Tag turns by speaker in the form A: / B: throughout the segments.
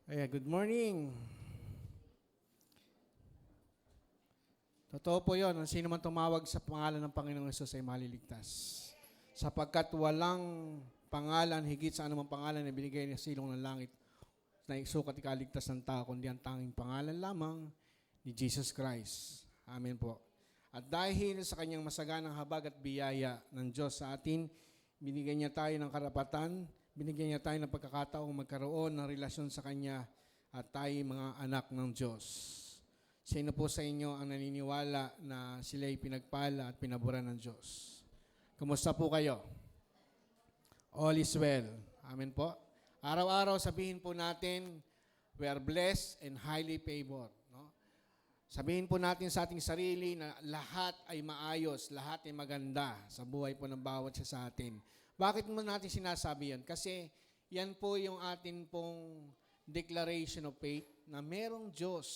A: Good morning. Totoo po yun. Ang sino man tumawag sa pangalan ng Panginoong Hesus ay maliligtas. Sapagkat walang pangalan higit sa anumang pangalan na binigay niya silong ng langit na isukat ikaligtas ng tao, kundi ang tanging pangalan lamang ni Jesus Christ. Amen po. At dahil sa kanyang masaganang habag at biyaya ng Diyos sa atin, binigyan niya tayo ng karapatan, binigyan niya tayo ng pagkakataong magkaroon ng relasyon sa Kanya at tayo mga anak ng Diyos. Sino po sa inyo ang naniniwala na sila'y pinagpala at pinaboran ng Diyos? Kumusta po kayo? All is well. Amen po. Araw-araw sabihin po natin, we are blessed and highly favored. No? Sabihin po natin sa ating sarili na lahat ay maayos, lahat ay maganda sa buhay po ng bawat isa sa atin. Bakit mo natin sinasabi yan? Kasi yan po yung atin pong declaration of faith na merong Diyos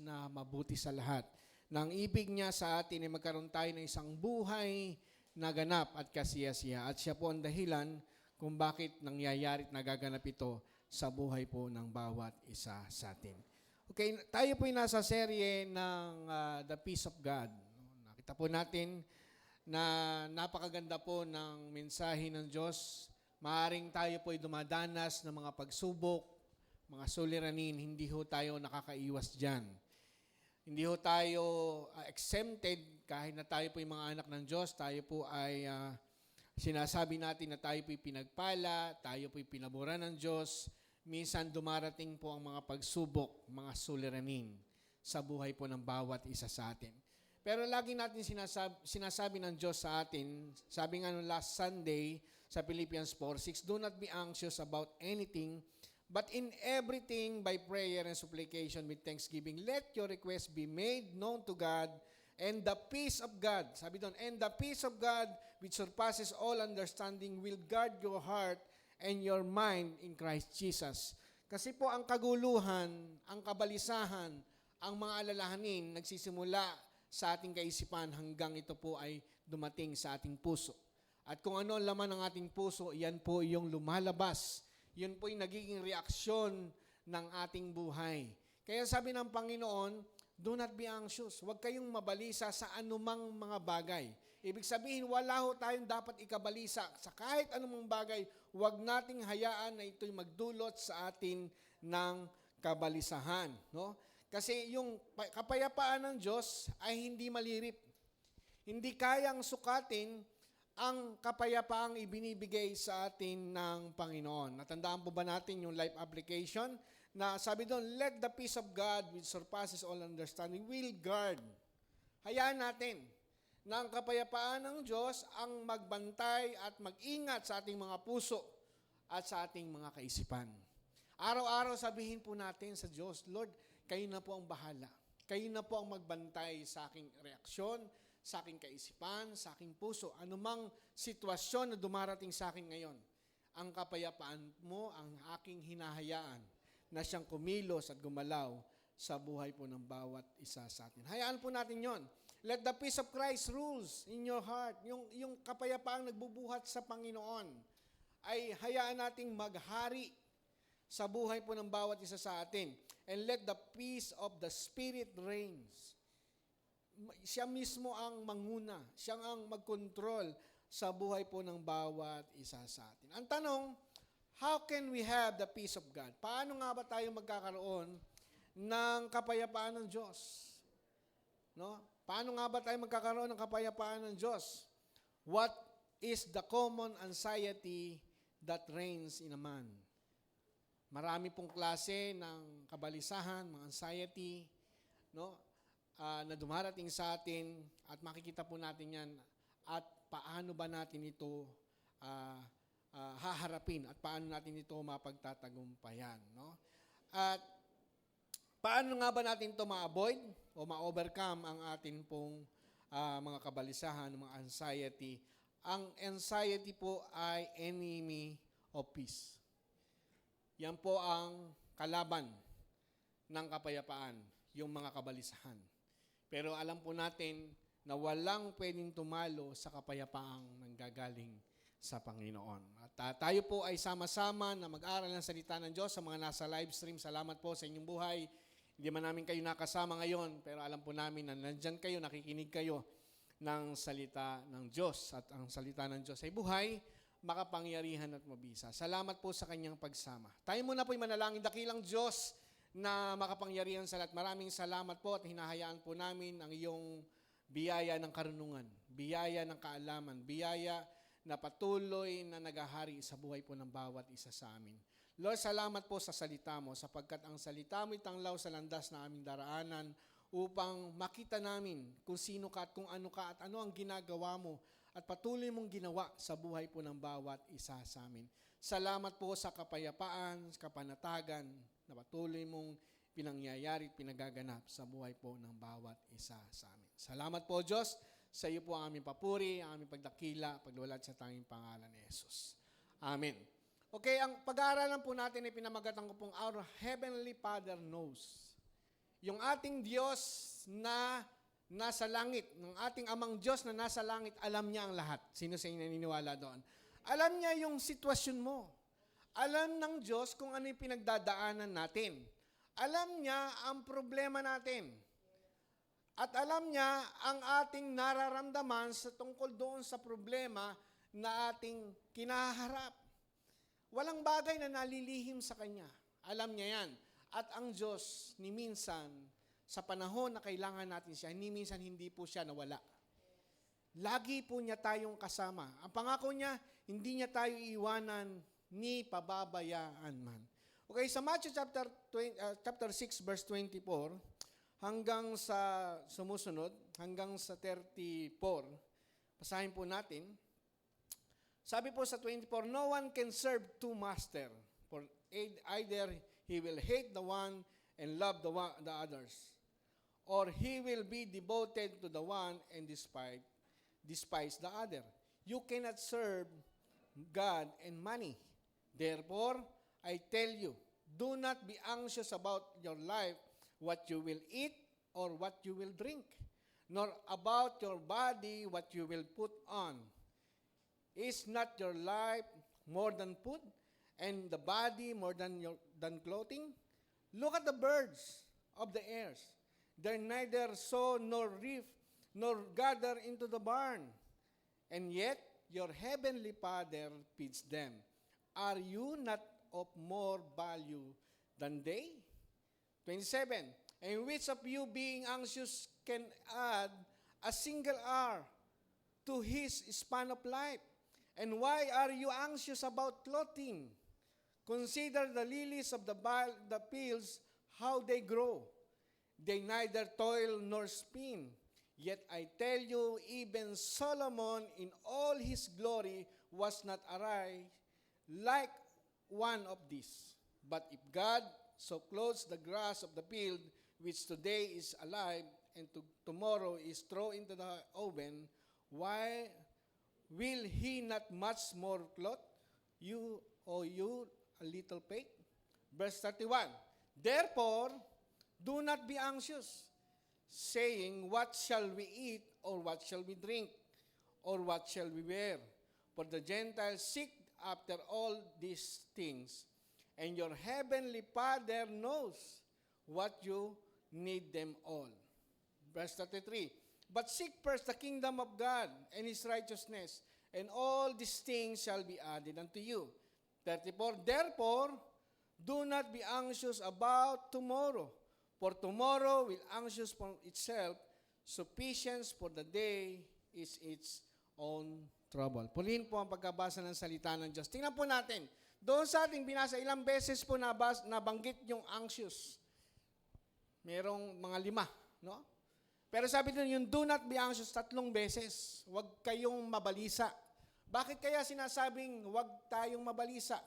A: na mabuti sa lahat. Na ang ibig niya sa atin ay magkaroon tayo ng isang buhay na ganap at kasiyasiya. At siya po ang dahilan kung bakit nangyayari at nagaganap ito sa buhay po ng bawat isa sa atin. Okay, tayo po yung nasa serye ng The Peace of God. Nakita po natin na napakaganda po ng mensahe ng Diyos. Maaring tayo po ay dumadanas ng mga pagsubok, mga suliranin, hindi ho tayo nakakaiwas dyan. Hindi ho tayo exempted kahit na tayo po yung mga anak ng Diyos. Tayo po ay sinasabi natin na tayo po ay pinagpala, tayo po ay pinaboran ng Diyos. Minsan dumarating po ang mga pagsubok, mga suliranin sa buhay po ng bawat isa sa atin. Pero lagi natin sinasabi ng Diyos sa atin, sabi nga nung last Sunday sa Philippians 4:6, do not be anxious about anything, but in everything by prayer and supplication with thanksgiving, let your requests be made known to God, and the peace of God, sabi doon, and the peace of God which surpasses all understanding will guard your heart and your mind in Christ Jesus. Kasi po ang kaguluhan, ang kabalisahan, ang mga alalahanin nagsisimula sa ating kaisipan hanggang ito po ay dumating sa ating puso. At kung ano ang laman ng ating puso, yan po yung lumalabas. Yun po yung nagiging reaksyon ng ating buhay. Kaya sabi ng Panginoon, do not be anxious. Huwag kayong mabalisa sa anumang mga bagay. Ibig sabihin, wala ho tayong dapat ikabalisa sa kahit anumang bagay. Huwag nating hayaan na ito'y magdulot sa atin ng kabalisahan. No? Kasi yung kapayapaan ng Diyos ay hindi malirip. Hindi kayang sukatin ang kapayapaang ibinibigay sa atin ng Panginoon. Natandaan po ba natin yung life application? Na sabi doon, let the peace of God which surpasses all understanding will guard. Hayaan natin na ang kapayapaan ng Diyos ang magbantay at mag-ingat sa ating mga puso at sa ating mga kaisipan. Araw-araw sabihin po natin sa Diyos, Lord, kayo na po ang bahala. Kayo na po ang magbantay sa aking reaksyon, sa aking kaisipan, sa aking puso. Anumang sitwasyon na dumarating sa akin ngayon, ang kapayapaan mo ang aking hinahayaan na siyang kumilos at gumalaw sa buhay po ng bawat isa sa atin. Hayaan po natin yon. Let the peace of Christ rules in your heart. Yung kapayapaang nagbubuhat sa Panginoon ay hayaan nating maghari sa buhay po ng bawat isa sa atin. And let the peace of the Spirit reigns. Siya mismo ang manguna. Siya ang magkontrol sa buhay po ng bawat isa sa atin. Ang tanong, how can we have the peace of God? Paano nga ba tayo magkakaroon ng kapayapaan ng Diyos? No? Paano nga ba tayo magkakaroon ng kapayapaan ng Diyos? What is the common anxiety that reigns in a man? Marami pong klase ng kabalisahan, mga anxiety, no? Na dumarating sa atin at makikita po natin yan at paano ba natin ito haharapin at paano natin ito mapagtatagumpayan. No? At paano nga ba natin ito ma-avoid o ma-overcome ang atin pong mga kabalisahan, mga anxiety? Ang anxiety po ay enemy of peace. Yan po ang kalaban ng kapayapaan, yung mga kabalisahan. Pero alam po natin na walang pwedeng tumalo sa kapayapaang nanggagaling sa Panginoon. At tayo po ay sama-sama na mag-aral ng salita ng Diyos. Sa mga nasa live stream, salamat po sa inyong buhay. Hindi man namin kayo nakasama ngayon, pero alam po namin na nandyan kayo, nakikinig kayo ng salita ng Diyos. At ang salita ng Diyos ay buhay, makapangyarihan at mabisa. Salamat po sa kanyang pagsama. Tayo muna po ay manalangin, dakilang Diyos na makapangyarihan sa lahat. Maraming salamat po at hinahayaan po namin ang iyong biyaya ng karunungan, biyaya ng kaalaman, biyaya na patuloy na naghahari sa buhay po ng bawat isa sa amin. Lord, salamat po sa salita mo sapagkat ang salita mo itanglaw sa landas na aming daraanan upang makita namin kung sino ka at kung ano ka at ano ang ginagawa mo at patuloy mong ginawa sa buhay po ng bawat isa sa amin. Salamat po sa kapayapaan, sa kapanatagan na patuloy mong pinangyayari at pinagaganap sa buhay po ng bawat isa sa amin. Salamat po, Diyos. Sa iyo po ang aming papuri, ang aming pagdakila, pagluwalhati sa tanging pangalan ni Jesus. Amen. Okay, ang pag-aaralan po natin ay pinamagatan ko pong Our Heavenly Father Knows. Yung ating Diyos na nasa langit, ng ating Amang Diyos na nasa langit, alam niya ang lahat. Sino sa inyo naniniwala doon? Alam niya yung sitwasyon mo. Alam ng Diyos kung ano yung pinagdadaanan natin. Alam niya ang problema natin. At alam niya ang ating nararamdaman sa tungkol doon sa problema na ating kinaharap. Walang bagay na nalilihim sa Kanya. Alam niya yan. At ang Diyos, ni minsan, sa panahon na kailangan natin siya, ni minsan hindi po siya nawala. Lagi po niya tayong kasama. Ang pangako niya, hindi niya tayo iiwanan ni pababayaan man. Okay, sa Matthew chapter 6, verse 24, hanggang sa sumusunod, hanggang sa 34, basahin po natin. Sabi po sa 24, no one can serve two masters, for either he will hate the one and love the others, or he will be devoted to the one and despise the other. You cannot serve God and money. Therefore, I tell you, do not be anxious about your life, what you will eat or what you will drink, nor about your body, what you will put on. Is not your life more than food, and the body more than clothing? Look at the birds of the air. They neither sow nor reap nor gather into the barn, and yet your heavenly Father feeds them. Are you not of more value than they? 27. And which of you being anxious can add a single hour to his span of life? And why are you anxious about clothing? Consider the lilies of the fields, how they grow. They neither toil nor spin. Yet I tell you, even Solomon in all his glory was not arrayed like one of these. But if God so clothes the grass of the field, which today is alive and tomorrow is thrown into the oven, why will he not much more clothe you, O you, a little faith? Verse 31, therefore, do not be anxious, saying, what shall we eat, or what shall we drink, or what shall we wear? For the Gentiles seek after all these things, and your heavenly Father knows what you need them all. Verse 33, but seek first the kingdom of God and his righteousness, and all these things shall be added unto you. 34, therefore, do not be anxious about tomorrow, for tomorrow will anxious for itself. Sufficient for the day is its own trouble. Pulihin po ang pagkabasa ng salita ng Diyos. Tingnan po natin. Doon sa ating binasa, ilang beses po nabanggit yung anxious. Merong mga 5, no? Pero sabi doon, yung do not be anxious 3 beses. Huwag kayong mabalisa. Bakit kaya sinasabing huwag tayong mabalisa?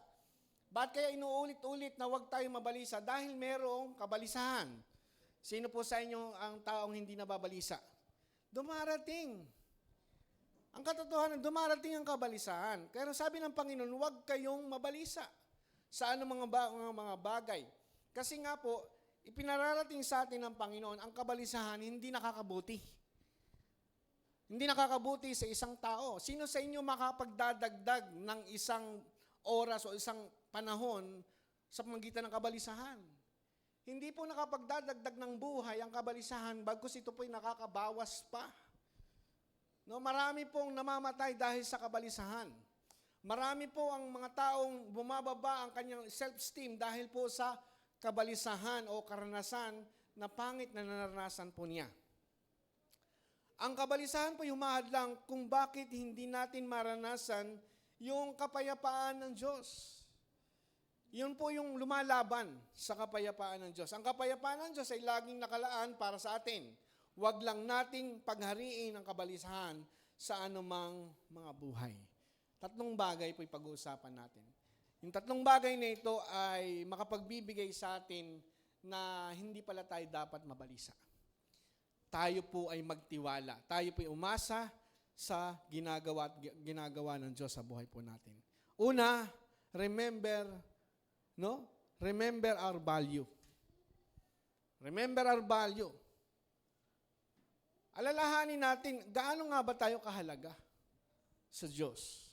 A: Bakit kaya inuulit-ulit na huwag tayong mabalisa? Dahil merong kabalisahan. Sino po sa inyo ang taong hindi nababalisa? Dumarating. Ang katotohanan, dumarating ang kabalisahan. Kaya sabi ng Panginoon, huwag kayong mabalisa sa anumang mga bagay. Kasi nga po, ipinararating sa atin ng Panginoon, ang kabalisahan hindi nakakabuti. Hindi nakakabuti sa isang tao. Sino sa inyo makapagdadagdag ng isang oras o isang panahon sa pamamagitan ng kabalisahan. Hindi po nakapagdadagdag ng buhay ang kabalisahan, bagkus ito po'y nakakabawas pa. No, marami pong namamatay dahil sa kabalisahan. Marami po ang mga taong bumababa ang kanyang self-esteem dahil po sa kabalisahan o karanasan na pangit na naranasan po niya. Ang kabalisahan po humahadlang kung bakit hindi natin maranasan yung kapayapaan ng Diyos. Yun po yung lumalaban sa kapayapaan ng Diyos. Ang kapayapaan ng Diyos ay laging nakalaan para sa atin. Huwag lang nating paghariin ang kabalisahan sa anumang mga buhay. Tatlong bagay po pag-uusapan natin. Yung tatlong bagay na ito ay makapagbibigay sa atin na hindi pala tayo dapat mabalisa. Tayo po ay magtiwala. Tayo po ay umasa sa ginagawa ng Diyos sa buhay po natin. Una, remember our value. Remember our value. Alalahanin natin, gaano nga ba tayo kahalaga sa Diyos?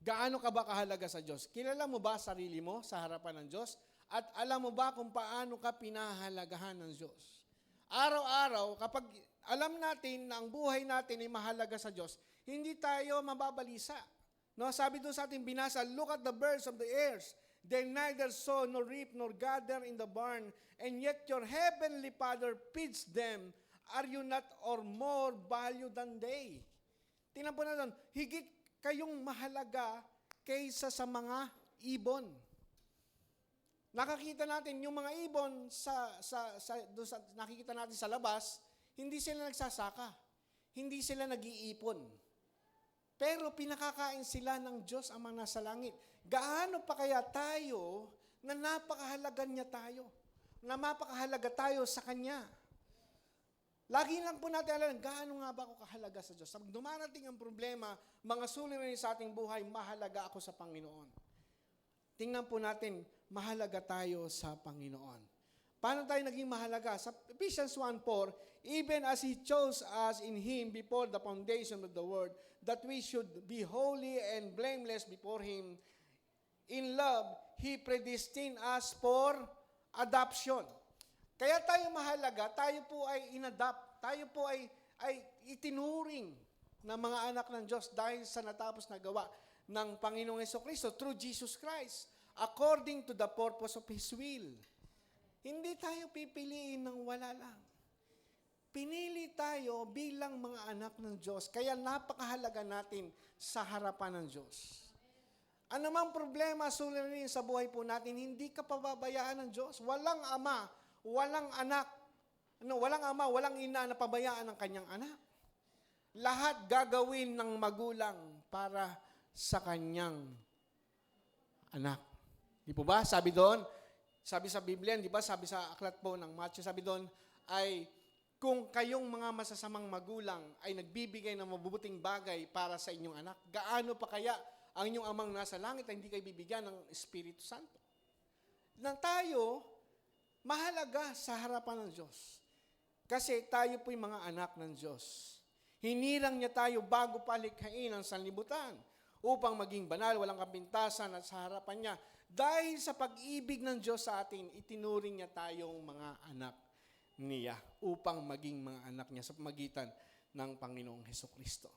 A: Gaano ka ba kahalaga sa Diyos? Kilala mo ba sarili mo sa harapan ng Diyos? At alam mo ba kung paano ka pinahalagahan ng Diyos? Araw-araw, kapag alam natin na ang buhay natin ay mahalaga sa Diyos, hindi tayo mababalisa. No, sabi doon sa ating binasa, look at the birds of the airs. They neither sow nor reap nor gather in the barn, and yet your heavenly Father feeds them. Are you not or more value than they? Tingnan po natin, higit kayong mahalaga kaysa sa mga ibon. Nakakita natin yung mga ibon nakikita natin sa labas, hindi sila nagsasaka. Hindi sila nag-iipon. Pero pinakakain sila ng Diyos ang mga nasa langit. Gaano pa kaya tayo na napakahalaga niya tayo? Na napakahalaga tayo sa Kanya? Lagi lang po natin alam, gaano nga ba ako kahalaga sa Diyos? Pag dumarating ang problema, mga suliranin sa ating buhay, mahalaga ako sa Panginoon. Tingnan po natin, mahalaga tayo sa Panginoon. Paano tayo naging mahalaga? Sa Ephesians 1:4, even as He chose us in Him before the foundation of the world, that we should be holy and blameless before Him. In love, He predestined us for adoption. Kaya tayo mahalaga, tayo po ay inadopt, tayo po ay itinuring na mga anak ng Diyos dahil sa natapos na gawa ng Panginoong Jesucristo through Jesus Christ, according to the purpose of His will. Hindi tayo pipiliin ng wala lang. Pinili tayo bilang mga anak ng Diyos, kaya napakahalaga natin sa harapan ng Diyos. Ano mang problema, suliranin sa buhay po natin, hindi ka pababayaan ng Diyos. Walang ama, walang anak, walang ina na pabayaan ng kanyang anak. Lahat gagawin ng magulang para sa kanyang anak. Di po ba? Sabi doon, sabi sa Biblia, di ba? Sabi sa aklat po ng Matthew, sabi doon, ay kung kayong mga masasamang magulang ay nagbibigay ng mabubuting bagay para sa inyong anak, gaano pa kaya ang inyong amang nasa langit ay hindi kayo bibigyan ng Espiritu Santo? Na tayo, mahalaga sa harapan ng Diyos. Kasi tayo po'y mga anak ng Diyos. Hinirang niya tayo bago palikhain ang sanlibutan upang maging banal, walang kapintasan at sa harapan niya. Dahil sa pag-ibig ng Diyos sa atin, itinuring niya tayong mga anak niya upang maging mga anak niya sa pamagitan ng Panginoong Hesukristo.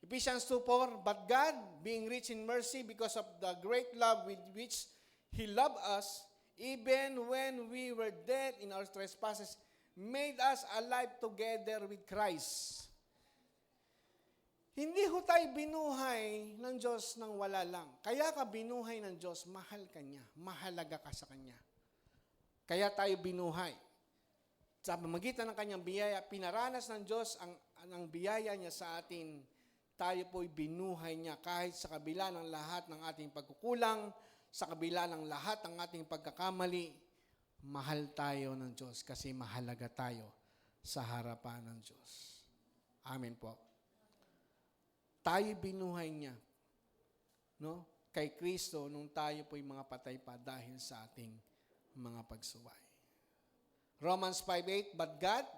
A: Ephesians 2:4, but God, being rich in mercy because of the great love with which He loved us, even when we were dead in our trespasses, made us alive together with Christ. Hindi ho tayo binuhay ng Diyos nang wala lang. Kaya ka binuhay ng Diyos, mahal ka niya. Mahalaga ka sa Kanya. Kaya tayo binuhay. Sa pamamagitan ng Kanyang biyaya, pinaranas ng Diyos ang biyaya niya sa atin. Tayo po'y binuhay niya kahit sa kabila ng lahat ng ating pagkukulang, sa kabila ng lahat ng ating pagkakamali, mahal tayo ng Diyos kasi mahalaga tayo sa harapan ng Diyos. Amen po. Tayo binuhay niya, no? Kay Kristo nung tayo po'y mga patay pa dahil sa ating mga pagsuway. Romans 5:8, but God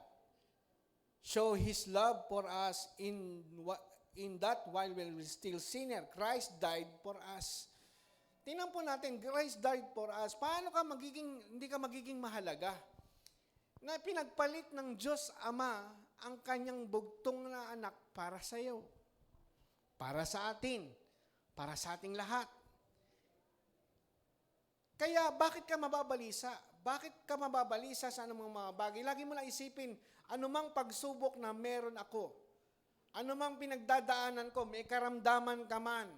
A: show His love for us in that while we were still sinner, Christ died for us. tingnan po natin, Christ died for us. Paano hindi ka magiging mahalaga? Na pinagpalit ng Diyos Ama ang kanyang bugtong na anak para sa iyo. Para sa atin. Para sa ating lahat. Kaya bakit ka mababalisa? Bakit ka mababalisa sa anumang mga bagay? Lagi mo lang isipin, anumang pagsubok na meron ako, anumang pinagdadaanan ko, may karamdaman ka man,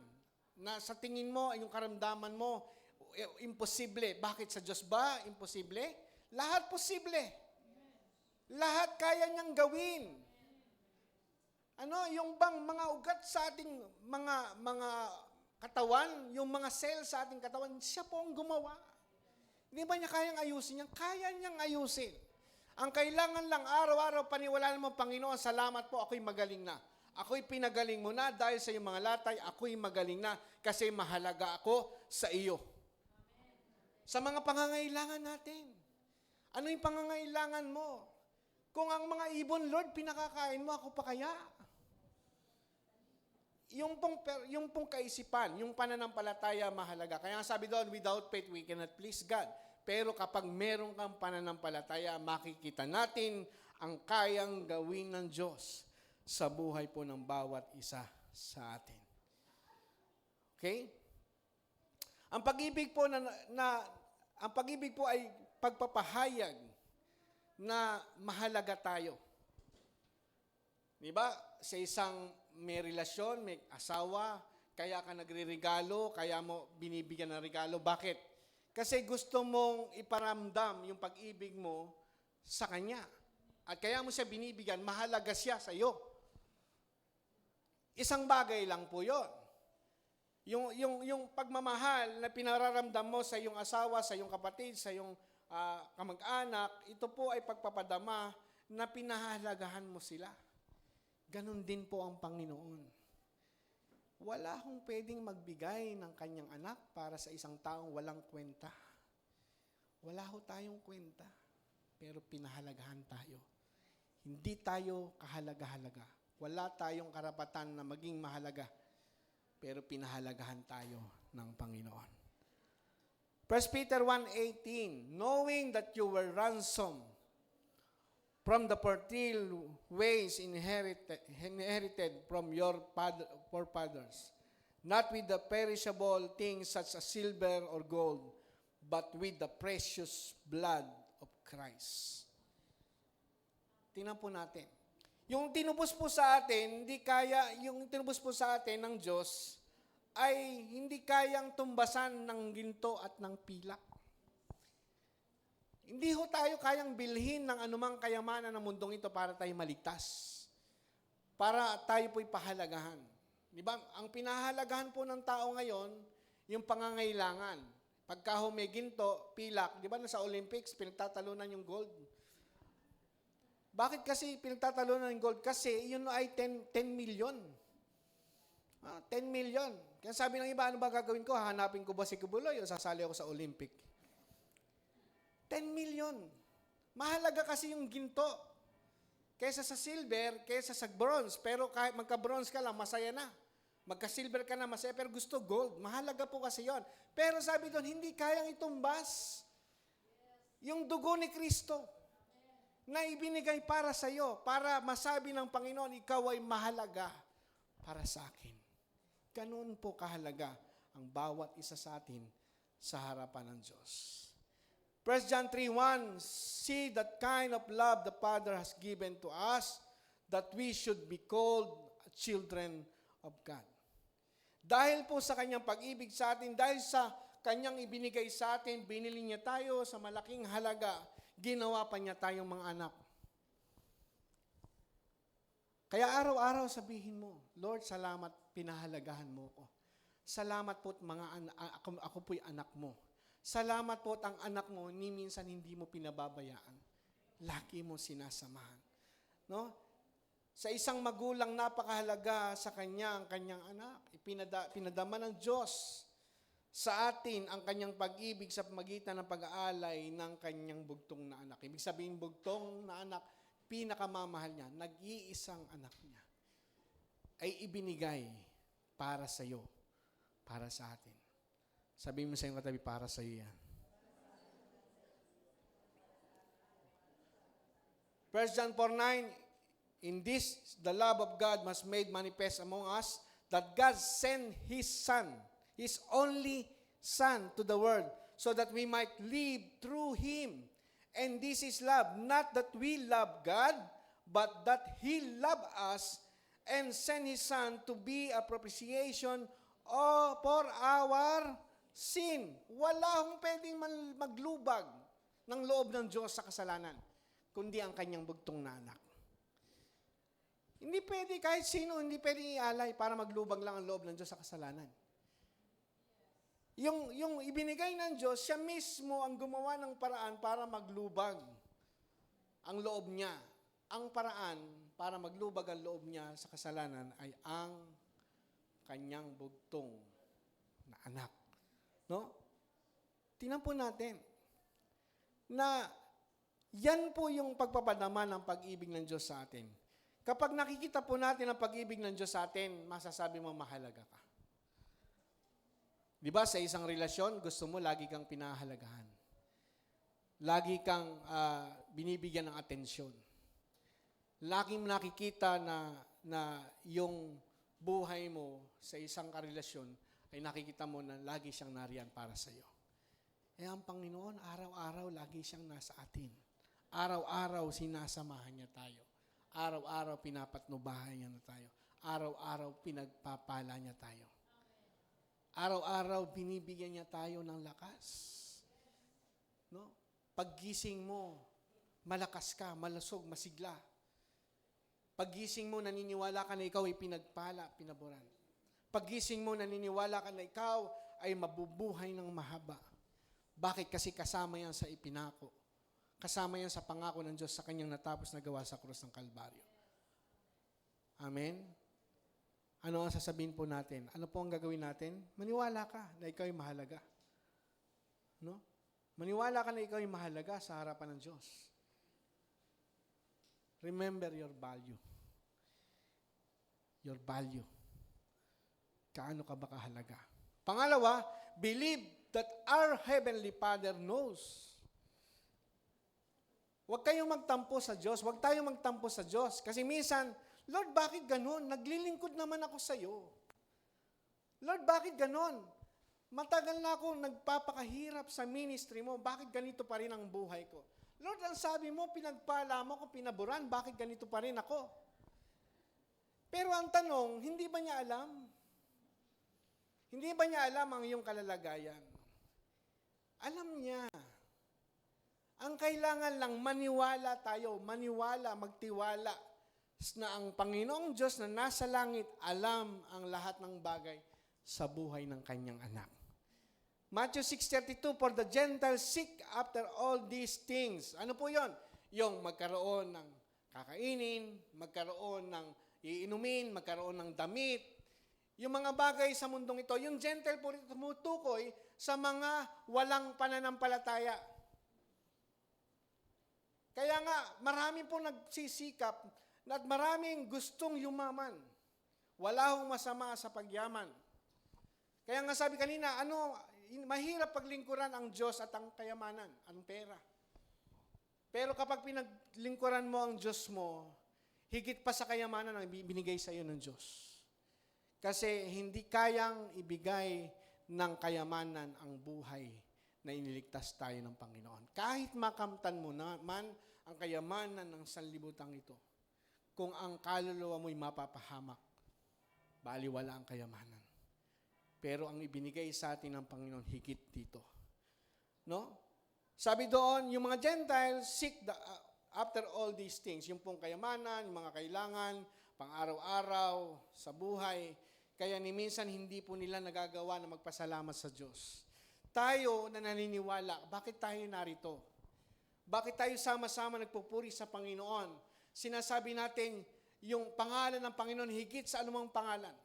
A: na sa tingin mo, yung karamdaman mo, imposible. Bakit sa Diyos ba? Imposible? Lahat posible. Lahat kaya niyang gawin. Yung bang mga ugat sa ating mga katawan, yung mga cells sa ating katawan, siya po ang gumawa. Hindi ba niya kayang ayusin yan? Kaya niyang ayusin. Ang kailangan lang araw-araw paniwalaan mo, Panginoon, salamat po, ako'y magaling na. Ako'y pinagaling mo na dahil sa iyong mga latay, ako'y magaling na kasi mahalaga ako sa iyo. Sa mga pangangailangan natin. Ano yung pangangailangan mo? Kung ang mga ibon, Lord, pinakakain mo, ako pa kaya? Yung pong kaisipan, yung pananampalataya mahalaga. Kaya sabi doon, without faith, we cannot please God. Pero kapag meron kang pananampalataya, makikita natin ang kayang gawin ng Diyos sa buhay po ng bawat isa sa atin. Okay? Ang pag-ibig po ang pag-ibig po ay pagpapahayag na mahalaga tayo. Di ba? Sa isang may relasyon, may asawa, kaya ka nagre-regalo, kaya mo binibigyan ng regalo. Bakit? Kasi gusto mong iparamdam yung pag-ibig mo sa kanya. At kaya mo siya binibigyan, mahalaga siya sa iyo. Isang bagay lang po yun. Yung pagmamahal na pinararamdam mo sa iyong asawa, sa iyong kapatid, sa iyong kamag-anak, ito po ay pagpapadama na pinahalagahan mo sila. Ganon din po ang Panginoon. Wala akong pwedeng magbigay ng kanyang anak para sa isang taong walang kwenta. Wala ho tayong kwenta, pero pinahalagahan tayo. Hindi tayo kahalaga-halaga. Wala tayong karapatan na maging mahalaga, pero pinahalagahan tayo ng Panginoon. 1 Peter 1:18, knowing that you were ransomed from the fertile ways inherited from your forefathers, not with the perishable things such as silver or gold, but with the precious blood of Christ. Tingnan po natin. Yung tinubos po sa atin, yung tinubos po sa atin ng Diyos, ay hindi kayang tumbasan ng ginto at ng pilak. Hindi ho tayo kayang bilhin ng anumang kayamanan ng mundong ito para tayo maligtas. Para tayo po'y pahalagahan. Di ba? Ang pinahalagahan po ng tao ngayon, yung pangangailangan. Pagka ho may ginto, pilak, di ba sa Olympics, pinagtatalunan yung gold. Bakit kasi pinagtatalunan yung gold? Kasi yun ay 10 million. 10 million. Kaya sabi ng iba, ano ba gagawin ko? Hahanapin ko ba si Kubuloy o sasali ako sa Olympic? 10 million. Mahalaga kasi yung ginto. Kaysa sa silver, kaysa sa bronze. Pero kahit magka-bronze ka lang, masaya na. Magka-silver ka na, masaya. Pero gusto gold. Mahalaga po kasi yon. Pero sabi doon, hindi kayang itumbas yung dugo ni Kristo na ibinigay para sa iyo, para masabi ng Panginoon, ikaw ay mahalaga para sa akin. Ganun po kahalaga ang bawat isa sa atin sa harapan ng Diyos. 1 John 3:1, see that kind of love the Father has given to us, that we should be called children of God. Dahil po sa kanyang pag-ibig sa atin, dahil sa kanyang ibinigay sa atin, binili niya tayo sa malaking halaga, ginawa pa niya tayong mga anak. Kaya araw-araw sabihin mo, Lord, salamat, pinahalagahan mo ko. Salamat po, ako po'y anak mo. Salamat po ang anak mo, ni minsan hindi mo pinababayaan. Lagi mo sinasamahan. No? Sa isang magulang, napakahalaga sa kanya ang kanyang anak. Pinadama ng Diyos sa atin ang kanyang pag-ibig sa pamagitan ng pag-aalay ng kanyang bugtong na anak. Ibig sabihin, bugtong na anak, pinakamamahal niya, nag-iisang anak niya, ay ibinigay para sa iyo, para sa atin. Sabihin mo sa iyong katabi, para sa iyo yan. 1 John 4:9, in this the love of God was made manifest among us, that God sent His Son, His only Son to the world, so that we might live through Him. And this is love, not that we love God, but that He loved us and sent His Son to be a propitiation for our sin. Wala hong pwedeng maglubag ng loob ng Diyos sa kasalanan, kundi ang kanyang bugtong na anak. Hindi pwede, kahit sino, hindi pwede ialay para maglubag lang ang loob ng Diyos sa kasalanan. Yung ibinigay ng Diyos, siya mismo ang gumawa ng paraan para maglubag ang loob niya. Ang paraan para maglubag ang loob niya sa kasalanan ay ang kanyang bugtong na anak. No? Tingnan po natin na yan po yung pagpapadama ng pag-ibig ng Diyos sa atin. Kapag nakikita po natin ang pag-ibig ng Diyos sa atin, masasabi mo mahalaga ka. Di ba sa isang relasyon, gusto mo lagi kang pinahalagahan. Lagi kang binibigyan ng atensyon. Lagi mo nakikita na yung buhay mo sa isang karelasyon ay nakikita mo na lagi siyang nariyan para sa iyo. Eh ang Panginoon, araw-araw lagi siyang nasa atin. Araw-araw sinasamahan niya tayo. Araw-araw pinapatnubahan niya na tayo. Araw-araw pinagpapala niya tayo. Araw-araw binibigyan niya tayo ng lakas. No? Paggising mo, malakas ka, malusog, masigla. Paggising mo, naniniwala ka na ikaw ay pinagpala, pinaboran. Paggising mo, naniniwala ka na ikaw ay mabubuhay ng mahaba. Bakit? Kasi kasama yan sa ipinako. Kasama yan sa pangako ng Diyos sa kanyang natapos na gawa sa krus ng Kalbaryo. Amen? Ano ang sasabihin po natin? Ano po ang gagawin natin? Maniwala ka na ikaw ay mahalaga. No? Maniwala ka na ikaw ay mahalaga sa harapan ng Diyos. Remember your value. Your value. Kaano ka ba kahalaga? Pangalawa, believe that our Heavenly Father knows. Huwag kayong magtampo sa Diyos. Huwag tayong magtampo sa Diyos. Kasi minsan, Lord, bakit ganon? Naglilingkod naman ako sa iyo. Lord, bakit ganon? Matagal na ako nagpapakahirap sa ministry mo. Bakit ganito pa rin ang buhay ko? Lord, ang sabi mo, pinagpala mo ko, pinaburan. Bakit ganito pa rin ako? Pero ang tanong, hindi ba niya alam? Hindi ba niya alam ang iyong kalalagayan? Alam niya. Ang kailangan lang maniwala tayo, magtiwala na ang Panginoong Diyos na nasa langit alam ang lahat ng bagay sa buhay ng kanyang anak. Matthew 6:32, for the Gentiles seek after all these things. Ano po yon? Yung magkaroon ng kakainin, magkaroon ng iinumin, magkaroon ng damit. Yung mga bagay sa mundong ito, yung Gentile po ito tumutukoy sa mga walang pananampalataya. Kaya nga, marami po nagsisikap at maraming gustong yumaman. Wala hong masama sa pagyaman. Kaya nga sabi kanina, mahirap paglingkuran ang Diyos at ang kayamanan, ang pera. Pero kapag pinaglingkuran mo ang Diyos mo, higit pa sa kayamanan ang binigay sa iyo ng Diyos. Kasi hindi kayang ibigay ng kayamanan ang buhay na iniligtas tayo ng Panginoon. Kahit makamtan mo naman ang kayamanan ng sanlibutan ito, kung ang kaluluwa mo'y mapapahamak, baliwala ang kayamanan. Pero ang ibinigay sa atin ng Panginoon, higit dito. No? Sabi doon, yung mga Gentiles seek after all these things. Yung pong kayamanan, yung mga kailangan, pang-araw-araw, sa buhay. Kaya ni minsan hindi po nila nagagawa na magpasalamat sa Diyos. Tayo na naniniwala, bakit tayo narito? Bakit tayo sama-sama nagpupuri sa Panginoon? Sinasabi natin, yung pangalan ng Panginoon higit sa anumang pangalan.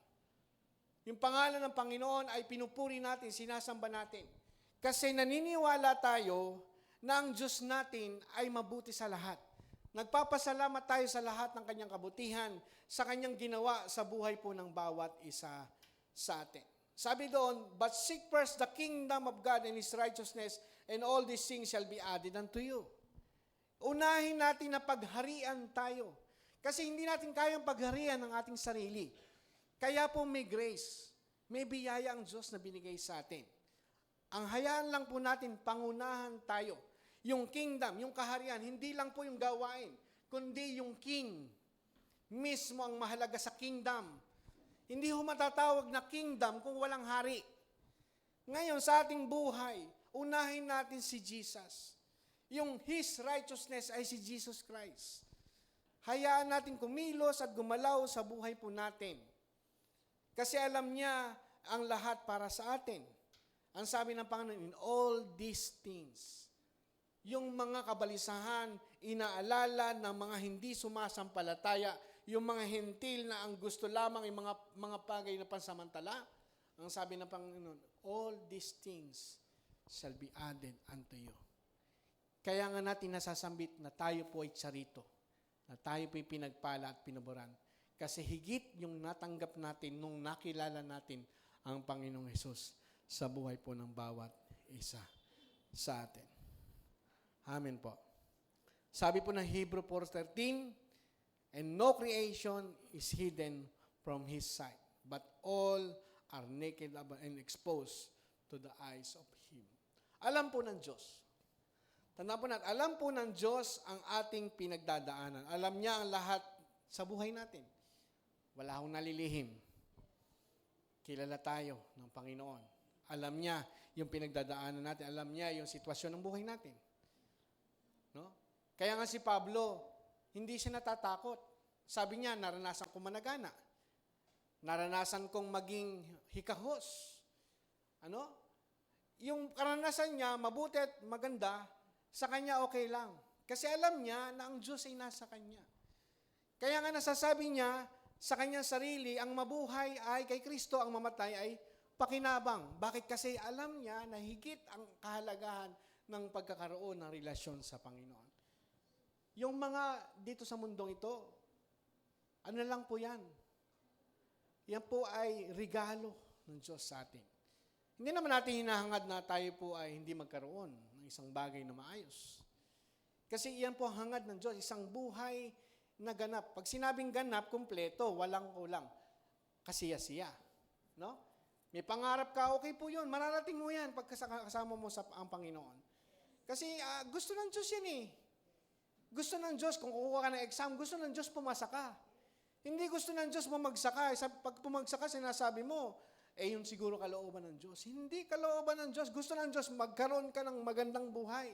A: Yung pangalan ng Panginoon ay pinupuri natin, sinasamba natin. Kasi naniniwala tayo na ang Diyos natin ay mabuti sa lahat. Nagpapasalamat tayo sa lahat ng kanyang kabutihan, sa kanyang ginawa sa buhay po ng bawat isa sa atin. Sabi doon, but seek first the kingdom of God and His righteousness, and all these things shall be added unto you. Unahin natin na pagharian tayo. Kasi hindi natin kayang pagharian ng ating sarili. Kaya po may grace, may biyaya ang Diyos na binigay sa atin. Ang hayaan lang po natin, pangunahan tayo. Yung kingdom, yung kaharian, hindi lang po yung gawain, kundi yung king mismo ang mahalaga sa kingdom. Hindi ho matatawag na kingdom kung walang hari. Ngayon, sa ating buhay, unahin natin si Jesus. Yung His righteousness ay si Jesus Christ. Hayaan natin kumilos at gumalaw sa buhay po natin. Kasi alam niya ang lahat para sa atin. Ang sabi ng Panginoon, in all these things, yung mga kabalisahan, inaalala ng mga hindi sumasampalataya, yung mga hentil na ang gusto lamang yung mga bagay na pansamantala, ang sabi ng Panginoon, all these things shall be added unto you. Kaya nga natin nasasambit na tayo po ay tsarito, na tayo po ay pinagpala at pinaboran. Kasi higit yung natanggap natin nung nakilala natin ang Panginoong Hesus sa buhay po ng bawat isa sa atin. Amen po. Sabi po ng Hebrew 4:13, and no creation is hidden from His sight, but all are naked and exposed to the eyes of Him. Alam po ng Diyos. Tandaan po natin, alam po ng Diyos ang ating pinagdadaanan. Alam niya ang lahat sa buhay natin. Wala akong nalilihim. Kilala tayo ng Panginoon. Alam niya yung pinagdadaanan natin. Alam niya yung sitwasyon ng buhay natin. No? Kaya nga si Pablo, hindi siya natatakot. Sabi niya, naranasan kong managana. Naranasan kong maging hikahos. Ano? Yung karanasan niya, mabuti at maganda, sa kanya okay lang. Kasi alam niya na ang Diyos ay nasa kanya. Kaya nga nasasabi niya sa kanyang sarili, ang mabuhay ay kay Kristo, ang mamatay ay pakinabang. Bakit? Kasi alam niya na higit ang kahalagahan ng pagkakaroon ng relasyon sa Panginoon. Yung mga dito sa mundong ito, ano lang po yan? Yan po ay regalo ng Diyos sa atin. Hindi naman natin hinahangad na tayo po ay hindi magkaroon ng isang bagay na maayos. Kasi iyan po ang hangad ng Diyos, isang buhay na ganap. Pag sinabing ganap, kumpleto, walang kulang. Kasiya-siya. No? May pangarap ka, okay po yun. Mararating mo yan pag kasama mo sa ang Panginoon. Kasi gusto ng Diyos yan eh. Gusto ng Diyos, kung kukuha ka ng exam, gusto ng Diyos pumasa ka. Hindi gusto ng Diyos bumagsak ka. Pag pumagsak ka, sinasabi mo, yun siguro kalooban ng Diyos. Hindi kalooban ng Diyos. Gusto ng Diyos magkaroon ka ng magandang buhay.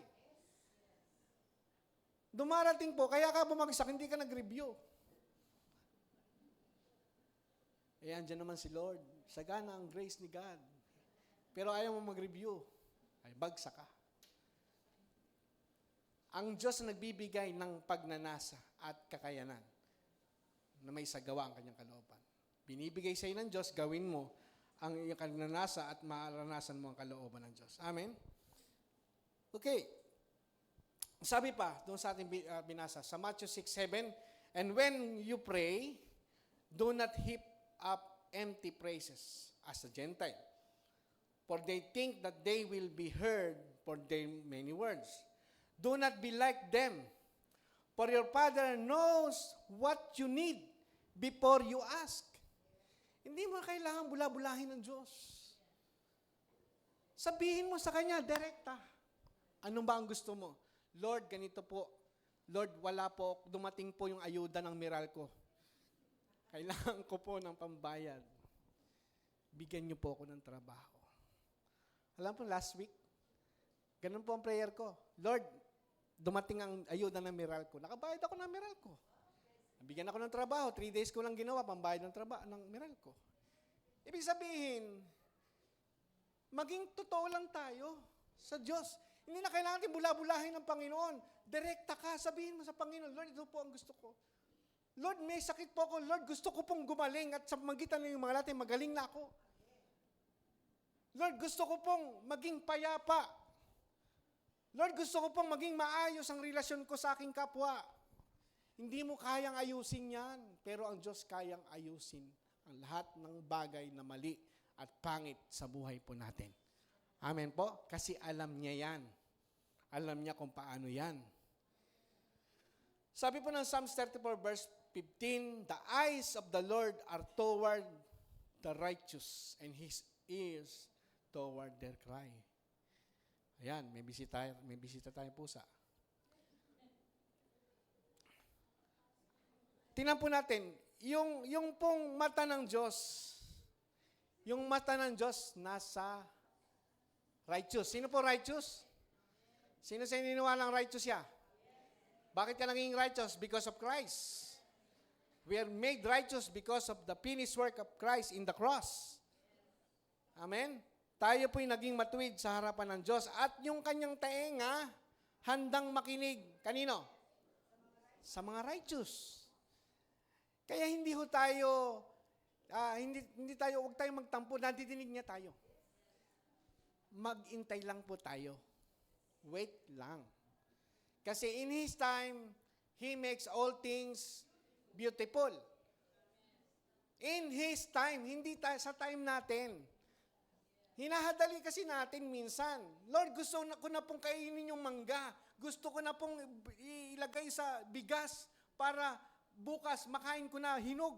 A: Dumarating po, kaya ka bumagsak, hindi ka nag-review. Andyan naman si Lord. Sagana ang grace ni God. Pero ayaw mo mag-review. Ay, bagsak ka. Ang Diyos na nagbibigay ng pagnanasa at kakayanan na may sagawa ang kanyang kalooban. Binibigay sa iyo ng Diyos, gawin mo ang iyong pagnanasa at maranasan mo ang kalooban ng Diyos. Amen? Okay. Sabi pa, doon sa ating binasa, sa Matthew 6:7, and when you pray, do not heap up empty praises as a Gentile, for they think that they will be heard for their many words. Do not be like them, for your Father knows what you need before you ask. Hindi mo kailangan bula-bulahin ng Diyos. Sabihin mo sa Kanya, direkta. Ano ba ang gusto mo? Lord, ganito po. Lord, wala po, dumating po yung ayuda ng Meralco. Kailangan ko po ng pambayad. Bigyan niyo po ako ng trabaho. Alam po, last week, ganun po ang prayer ko. Lord, dumating ang ayuda ng Meralco. Nakabayad ako ng Meralco. Bigyan ako ng trabaho. 3 days ko lang ginawa, pambayad ng trabaho ng Meralco. Ibig sabihin, maging totoo lang tayo sa Diyos. Hindi na kailangan natin bula-bulahin ng Panginoon. Direkta ka, sabihin mo sa Panginoon, Lord, ito po ang gusto ko. Lord, may sakit po ako. Lord, gusto ko pong gumaling at sa magitan ng mga natin, magaling na ako. Lord, gusto ko pong maging payapa. Lord, gusto ko pong maging maayos ang relasyon ko sa aking kapwa. Hindi mo kayang ayusin yan, pero ang Diyos kayang ayusin ang lahat ng bagay na mali at pangit sa buhay po natin. Amen po? Kasi alam niya yan. Alam niya kung paano yan. Sabi po ng Psalms 34 verse 15, the eyes of the Lord are toward the righteous and His ears toward their cry. Ayan, may bisita tayong pusa. Tingnan po natin, yung pong mata ng Diyos, yung mata ng Diyos nasa righteous. Sino po righteous? Sino sa ininiwalang righteous siya? Bakit ka naging righteous? Because of Christ. We are made righteous because of the finished work of Christ in the cross. Amen? Tayo po'y naging matuwid sa harapan ng Diyos at yung kanyang taenga, handang makinig. Kanino? Sa mga righteous. Kaya hindi ho tayo, huwag tayo magtampo, nadidinig niya tayo. Mag-intay lang po tayo. Wait lang. Kasi in His time, He makes all things beautiful. In His time, hindi sa time natin. Hinahadali kasi natin minsan. Lord, gusto ko na pong kainin yung mangga. Gusto ko na pong ilagay sa bigas para bukas makain ko na hinog.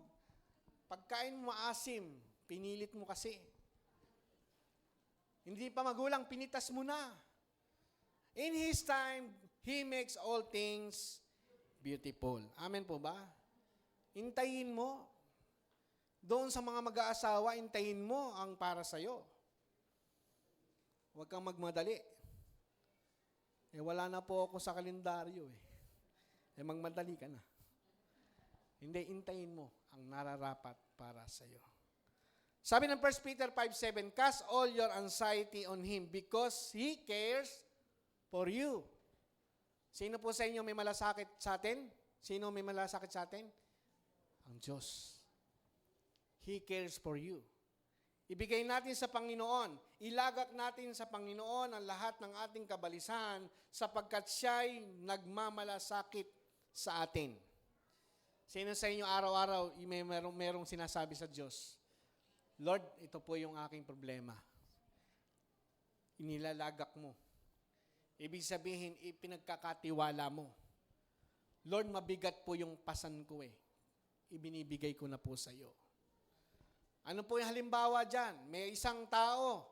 A: Pagkain mo maasim, pinilit mo kasi. Hindi pa magulang, pinitas mo na. In His time, He makes all things beautiful. Amen po ba? Intayin mo. Doon sa mga mag-aasawa, intayin mo ang para sa'yo. Huwag kang magmadali. Wala na po ako sa kalendaryo magmadali ka na. Hindi, intayin mo ang nararapat para sa'yo. Sabi ng 1 Peter 5:7, cast all your anxiety on Him because He cares for you. Sino po sa inyo may malasakit sa atin? Sino may malasakit sa atin? Ang Diyos. He cares for you. Ibigay natin sa Panginoon. Ilagak natin sa Panginoon ang lahat ng ating kabalisahan sapagkat Siya'y nagmamalasakit sa atin. Sino sa inyo araw-araw merong sinasabi sa Diyos, Lord, ito po yung aking problema. Inilalagak mo. Ibig sabihin, ipinagkakatiwala mo. Lord, mabigat po yung pasan ko Ibinibigay ko na po sa iyo. Ano po yung halimbawa dyan? May isang tao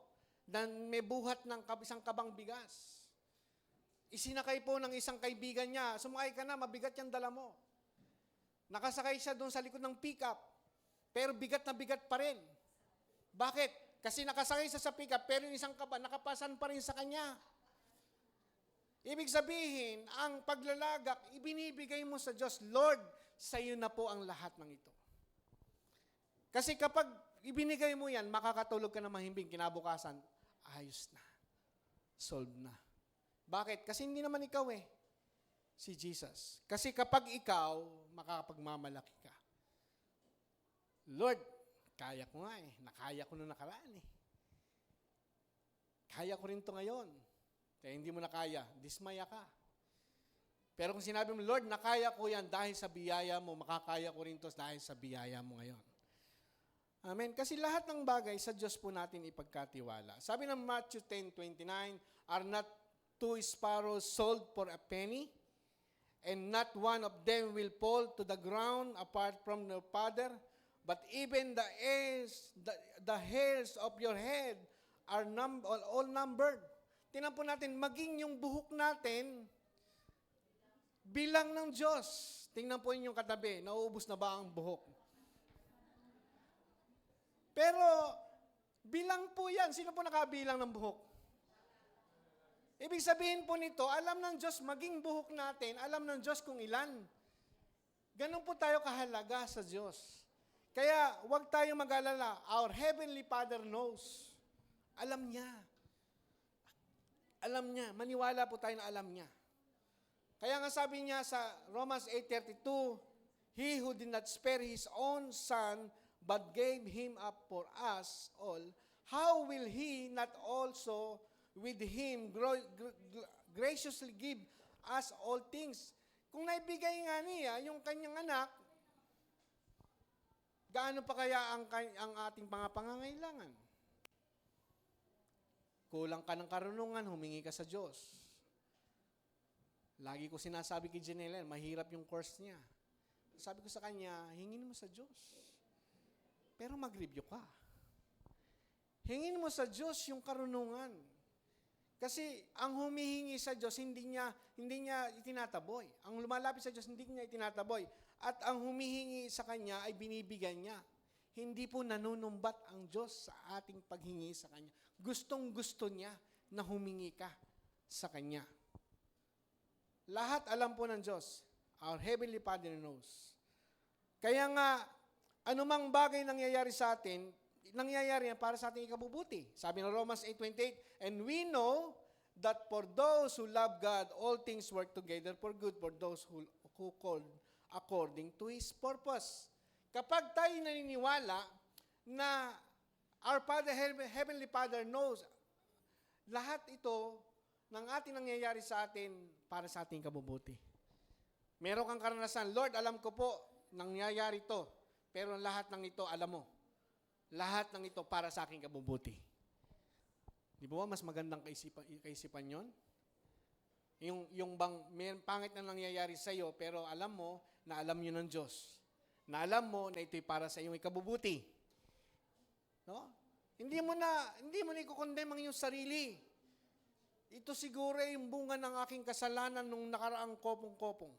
A: na may buhat ng isang kabang bigas. Isinakay po ng isang kaibigan niya, sumakay ka na, mabigat yung dala mo. Nakasakay siya doon sa likod ng pickup, pero bigat na bigat pa rin. Bakit? Kasi nakasakay siya sa pickup, pero yung isang kaba, nakapasan pa rin sa kanya. Ibig sabihin, ang paglalagak, ibinibigay mo sa Diyos, Lord, sa iyo na po ang lahat ng ito. Kasi kapag ibinigay mo yan, makakatulog ka na mahimbing, kinabukasan, ayos na. Solved na. Bakit? Kasi hindi naman ikaw si Jesus. Kasi kapag ikaw, makakapagmamalaki ka. Lord, kaya ko nga nakaya ko na nakaraan Kaya ko rin to ngayon. Kaya hindi mo nakaya, dismaya ka. Pero kung sinabi mo, Lord, nakaya ko yan dahil sa biyaya mo, makakaya ko rin to dahil sa biyaya mo ngayon. Amen. Kasi lahat ng bagay sa Diyos po natin ipagkatiwala. Sabi ng Matthew 10:29, are not two sparrows sold for a penny? And not one of them will fall to the ground apart from their Father? But even the hairs of your head are all numbered. Tingnan po natin, maging yung buhok natin, bilang ng Diyos. Tingnan po inyong katabi, nauubos na ba ang buhok? Pero, bilang po yan. Sino po nakabilang ng buhok? Ibig sabihin po nito, alam ng Diyos, maging buhok natin, alam ng Diyos kung ilan. Ganun po tayo kahalaga sa Diyos. Kaya, huwag tayo mag-alala. Our Heavenly Father knows. Alam niya. Alam niya. Maniwala po tayo na alam niya. Kaya nga sabi niya sa Romans 8:32, He who did not spare His own Son, but gave Him up for us all, how will He not also with Him graciously give us all things? Kung naibigay nga niya yung kanyang anak, gaano pa kaya ang ating mga pangangailangan? Kulang ka ng karunungan, humingi ka sa Diyos. Lagi ko sinasabi kay Janelle, mahirap yung course niya. Sabi ko sa kanya, hingin mo sa Diyos. Pero mag-review ka. Hingin mo sa Diyos yung karunungan. Kasi ang humihingi sa Diyos, hindi niya itinataboy. Ang lumalapit sa Diyos, hindi niya itinataboy. At ang humihingi sa Kanya ay binibigyan niya. Hindi po nanunumbat ang Diyos sa ating paghingi sa Kanya. Gustong-gusto niya na humingi ka sa Kanya. Lahat alam po ng Diyos. Our Heavenly Father knows. Kaya nga, anumang bagay nangyayari sa atin, nangyayari yan para sa ating ikabubuti. Sabi ng Romans 8:28, and we know that for those who love God, all things work together for good for those who called according to His purpose. Kapag tayo naniniwala na our Father, Heavenly Father knows lahat ito ng ating nangyayari sa atin para sa ating kabubuti. Meron kang karanasan, Lord, alam ko po, nangyayari ito, pero lahat ng ito, alam mo, lahat ng ito para sa aking kabubuti. Di ba mas magandang kaisipan yon? Yung bang may pangit na nangyayari sa iyo, pero alam mo na alam yun ng Diyos. Na alam mo na ito'y para sa iyong ikabubuti. No? Hindi mo na i-condemn ang iyong sarili. Ito siguro ay yung bunga ng aking kasalanan nung nakaraang kopong-kopong.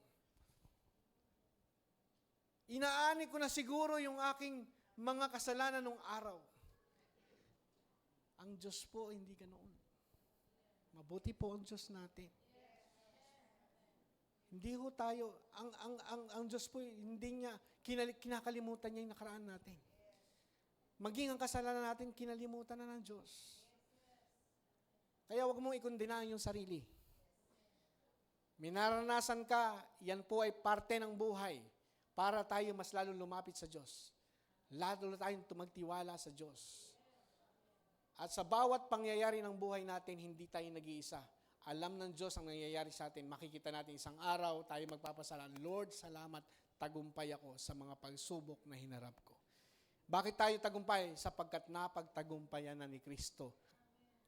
A: Inaani ko na siguro yung aking mga kasalanan nung araw. Ang Diyos po, hindi ganoon. Mabuti po ang Diyos natin. Hindi ho tayo, ang Diyos po, hindi niya, kinakalimutan niya yung nakaraan natin. Maging ang kasalanan natin, kinalimutan na ng Diyos. Kaya huwag mong ikondena yung sarili. Minaranasan ka, yan po ay parte ng buhay para tayo mas lalo lumapit sa Diyos. Lalo tayong tumagtiwala sa Diyos. At sa bawat pangyayari ng buhay natin, hindi tayo nag-iisa. Alam ng Diyos ang nangyayari sa atin. Makikita natin isang araw, tayo magpapasalamat, Lord, salamat, tagumpay ako sa mga pagsubok na hinarap ko. Bakit tayo tagumpay? Sapagkat napagtagumpayan na ni Kristo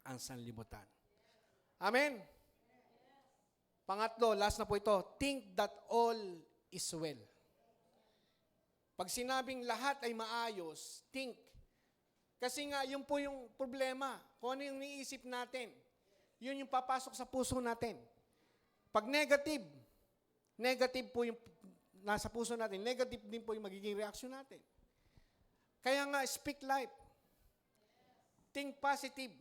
A: ang sanlibutan. Amen? Pangatlo, last na po ito, think that all is well. Pag sinabing lahat ay maayos, think. Kasi nga, yun po yung problema. Kung ano yung niisip natin, yun yung papasok sa puso natin. Pag negative po yung nasa puso natin, negative din po yung magiging reaksyon natin. Kaya nga, speak life. Think positive.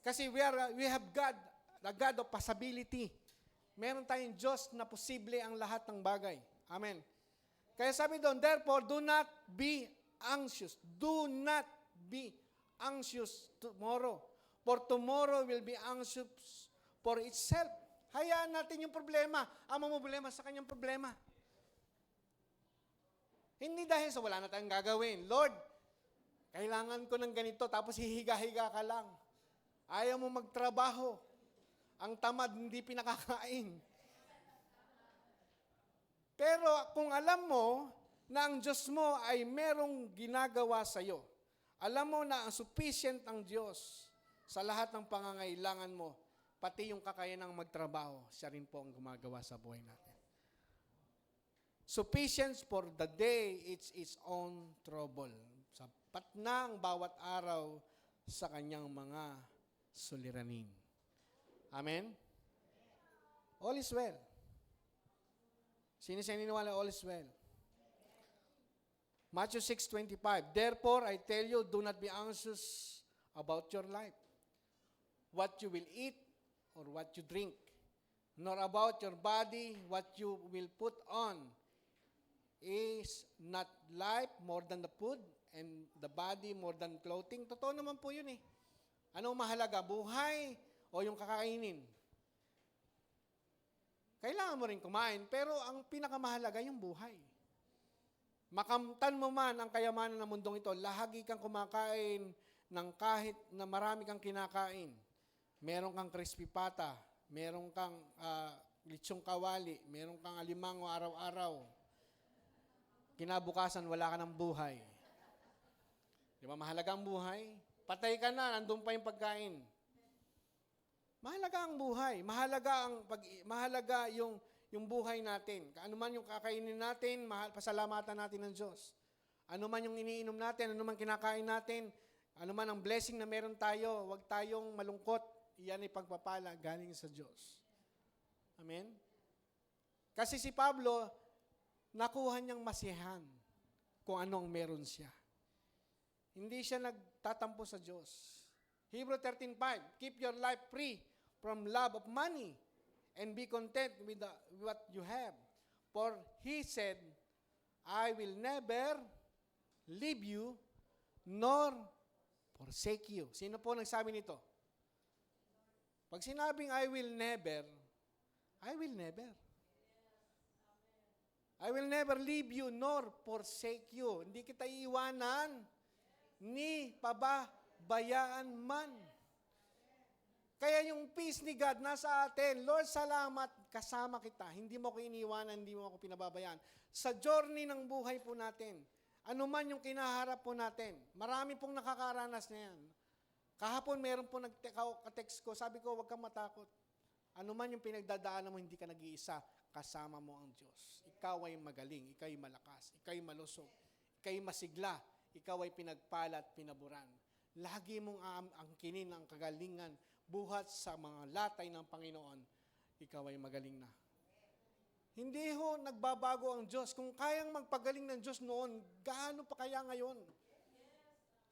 A: Kasi we have God, the God of possibility. Meron tayong Diyos na posible ang lahat ng bagay. Amen. Kaya sabi doon, therefore, do not be anxious. Do not be anxious tomorrow. For tomorrow will be anxious for itself. Hayaan natin yung problema. Ang mga problema sa kanyang problema. Hindi dahil sa wala na tayong gagawin. Lord, kailangan ko ng ganito, tapos hihiga-higa ka lang. Ayaw mo magtrabaho. Ang tamad, hindi pinakakain. Pero kung alam mo na ang Diyos mo ay merong ginagawa sa iyo, alam mo na ang sufficient ang Diyos sa lahat ng pangangailangan mo, pati yung kakayanang magtrabaho, siya rin po ang gumagawa sa buhay natin. Sufficient for the day, it's its own trouble. Sapat na ang bawat araw sa kanyang mga suliranin. Amen? All is well. Sino siya niniwala all is well? Matthew 6:25, therefore, I tell you, do not be anxious about your life, what you will eat or what you drink, nor about your body, what you will put on. Is not life more than the food and the body more than clothing? Totoo naman po yun eh. Anong mahalaga? Buhay o yung kakainin? Kailangan mo rin kumain, pero ang pinakamahalaga yung buhay. Makamtan mo man ang kayamanan ng mundong ito, lahagi kang kumakain ng kahit na marami kang kinakain. Meron kang crispy pata, meron kang litsong kawali, meron kang alimango araw-araw. Kinabukasan, wala ka ng buhay. Di ba mahalaga ang buhay? Patay ka na, nandun pa yung pagkain. Mahalaga ang buhay. Mahalaga yung buhay natin. Ano man yung kakainin natin, pasalamatan natin ng Diyos. Ano man yung iniinom natin, ano man kinakain natin, ano man ang blessing na meron tayo, huwag tayong malungkot. Iyan ay pagpapala galing sa Diyos. Amen? Kasi si Pablo, nakuha niyang masiyahan kung ano ang meron siya. Hindi siya nagtatampo sa Diyos. Hebrews 13:5, keep your life free from love of money and be content with what you have. For he said, I will never leave you nor forsake you. Sino po nagsabi nito? Pag sinabing I will never, I will never. I will never leave you nor forsake you. Hindi kita iiwanan ni pababayaan man. Kaya yung peace ni God nasa atin. Lord, salamat, kasama kita. Hindi mo ko iniiwanan, hindi mo ako pinababayaan. Sa journey ng buhay po natin, ano man yung kinaharap po natin, marami pong nakakaranas na yan. Kahapon meron po nag-text ko, sabi ko, huwag kang matakot. Ano man yung pinagdadaanan mo, hindi ka nag-iisa, kasama mo ang Diyos. Ikaw ay magaling, ikaw ay malakas, ikaw ay malusog, ikaw ay masigla, ikaw ay pinagpala at pinaburan. Lagi mong angkinin ang kagalingan, buhat sa mga latay ng Panginoon, ikaw ay magaling na. Hindi ho nagbabago ang Diyos. Kung kayang magpagaling ng Diyos noon, gaano pa kaya ngayon?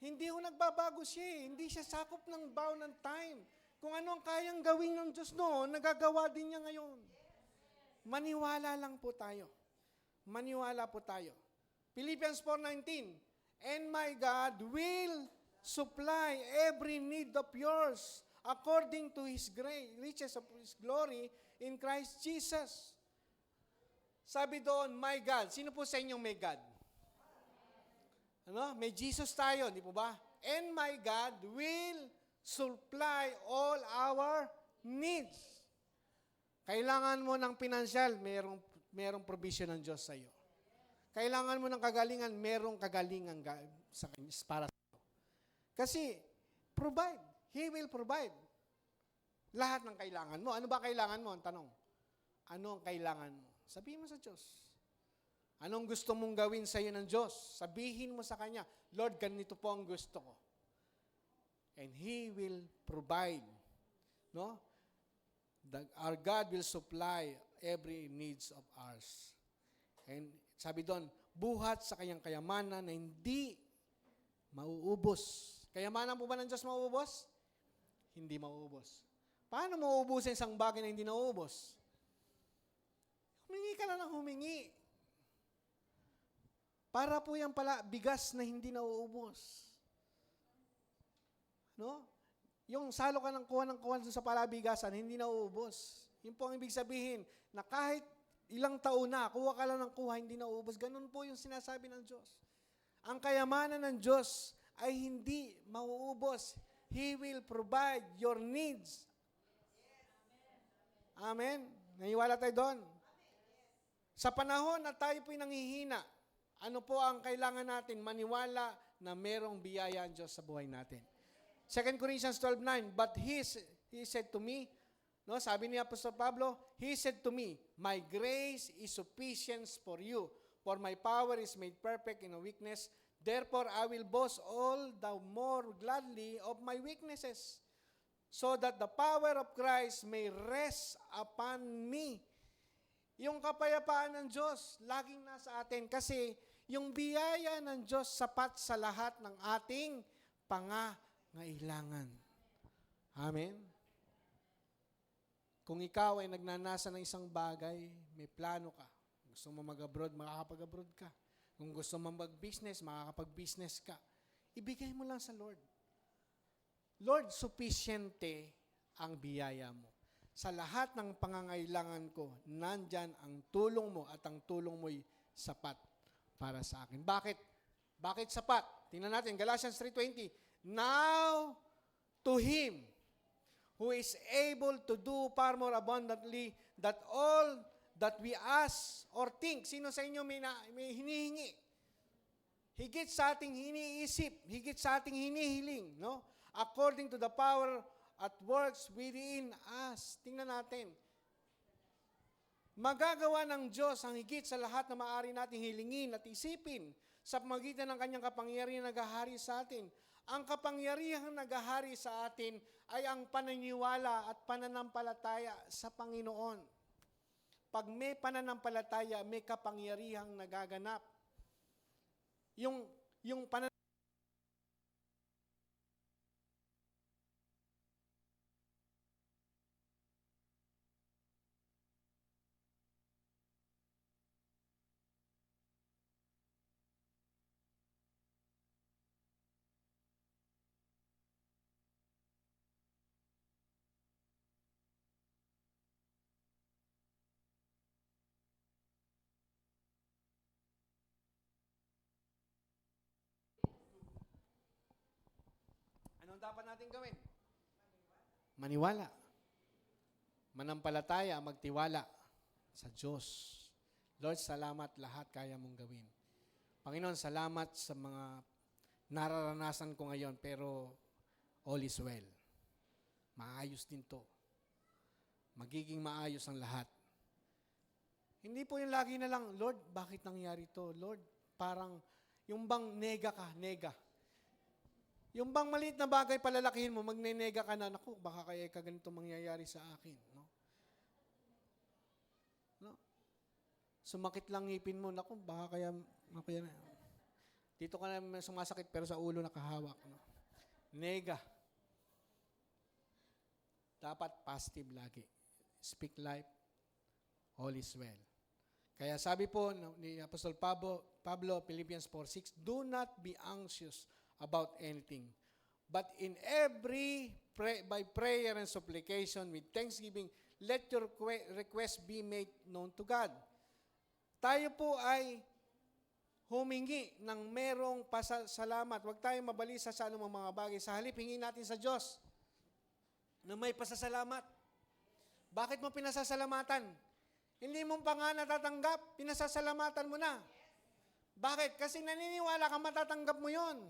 A: Hindi ho nagbabago siya eh. Hindi siya sakop ng bound ng time. Kung ano ang kayang gawin ng Diyos noon, nagagawa din niya ngayon. Maniwala lang po tayo. Maniwala po tayo. Philippians 4:19, and my God will supply every need of yours according to His grace, riches of His glory in Christ Jesus. Sabi doon, my God. Sino po sa inyong may God? Ano? May Jesus tayo, di po ba? And my God will supply all our needs. Kailangan mo ng pinansyal, merong provision ng Diyos sa iyo. Kailangan mo ng kagalingan, merong kagalingan para sa iyo. Kasi, provide. He will provide. Lahat ng kailangan mo. Ano ba kailangan mo? Ang tanong. Ano ang kailangan mo? Sabihin mo sa Diyos. Anong gusto mong gawin sa iyo ng Diyos? Sabihin mo sa Kanya, Lord, ganito po ang gusto ko. And He will provide. No? Our God will supply every needs of ours. And sabi doon, buhat sa kanyang kayamanan na hindi mauubos. Kayamanan po ba ng Diyos mauubos? Hindi mauubos. Paano mauubusin isang bagay na hindi nauubos? Humingi ka na ng humingi. Para po yan pala, bigas na hindi nauubos. No? Yung salo ka ng kuha sa palabigasan, hindi nauubos. Yun po ang ibig sabihin, na kahit ilang taon na, kuha ka lang ng kuha, hindi nauubos. Ganun po yung sinasabi ng Diyos. Ang kayamanan ng Diyos ay hindi mauubos. He will provide your needs. Amen? Naniwala tayo doon? Sa panahon na tayo po'y nanghihina, ano po ang kailangan natin? Maniwala na merong biyaya ang Diyos sa buhay natin. 2 Corinthians 12:9, but he said to me, no, sabi ni Apostol Pablo, he said to me, my grace is sufficient for you, for my power is made perfect in a weakness. Therefore, I will boast all the more gladly of my weaknesses, so that the power of Christ may rest upon me. Yung kapayapaan ng Diyos, laging nasa atin. Kasi yung biyaya ng Diyos sapat sa lahat ng ating pangangailangan. Amen? Kung ikaw ay nagnanasa ng isang bagay, may plano ka. Gusto mo mag-abroad, makakapag-abroad ka. Kung gusto mo mag-business, makakapag-business ka. Ibigay mo lang sa Lord. Lord, sufficiente ang biyaya mo. Sa lahat ng pangangailangan ko, nandyan ang tulong mo at ang tulong mo'y sapat para sa akin. Bakit? Bakit sapat? Tingnan natin, Galatians 3:20. Now, to Him who is able to do far more abundantly than all that we ask or think. Sino sa inyo may hinihingi? Higit sa ating hiniisip, higit sa ating hinihiling, no? According to the power at works within us. Tingnan natin. Magagawa ng Diyos ang higit sa lahat na maaari nating hilingin at isipin sa pamagitan ng kanyang kapangyarihan na naghahari sa atin. Ang kapangyarihan na naghahari sa atin ay ang paniniwala at pananampalataya sa Panginoon. Pag may pananampalataya, may kapangyarihang nagaganap. Yung anong dapat natin gawin? Maniwala. Manampalataya, magtiwala sa Diyos. Lord, salamat lahat kaya mong gawin. Panginoon, salamat sa mga nararanasan ko ngayon, pero all is well. Maayos din to. Magiging maayos ang lahat. Hindi po yung lagi na lang, Lord, bakit nangyari to? Lord, parang yung bang nega ka, nega. Yung bang maliit na bagay palalakihin mo, magnenega ka na, naku, baka kaya ganito mangyayari sa akin. No? Sumakit lang ngipin mo, naku, baka kaya na. Dito ka na sumasakit pero sa ulo nakahawak. No? Nega. Dapat positive lagi. Speak life, all is well. Kaya sabi po ni Apostol Pablo, Philippians 4:6, do not be anxious about anything, but in by prayer and supplication with thanksgiving, let your request be made known to God. Tayo po ay humingi ng merong pasasalamat. Huwag tayong mabalisa sa anumang mga bagay. Sa halip, hingin natin sa Diyos na may pasasalamat. Bakit mo pinasasalamatan? Hindi mo pa nga natatanggap, pinasasalamatan mo na. Bakit? Kasi naniniwala ka matatanggap mo yon.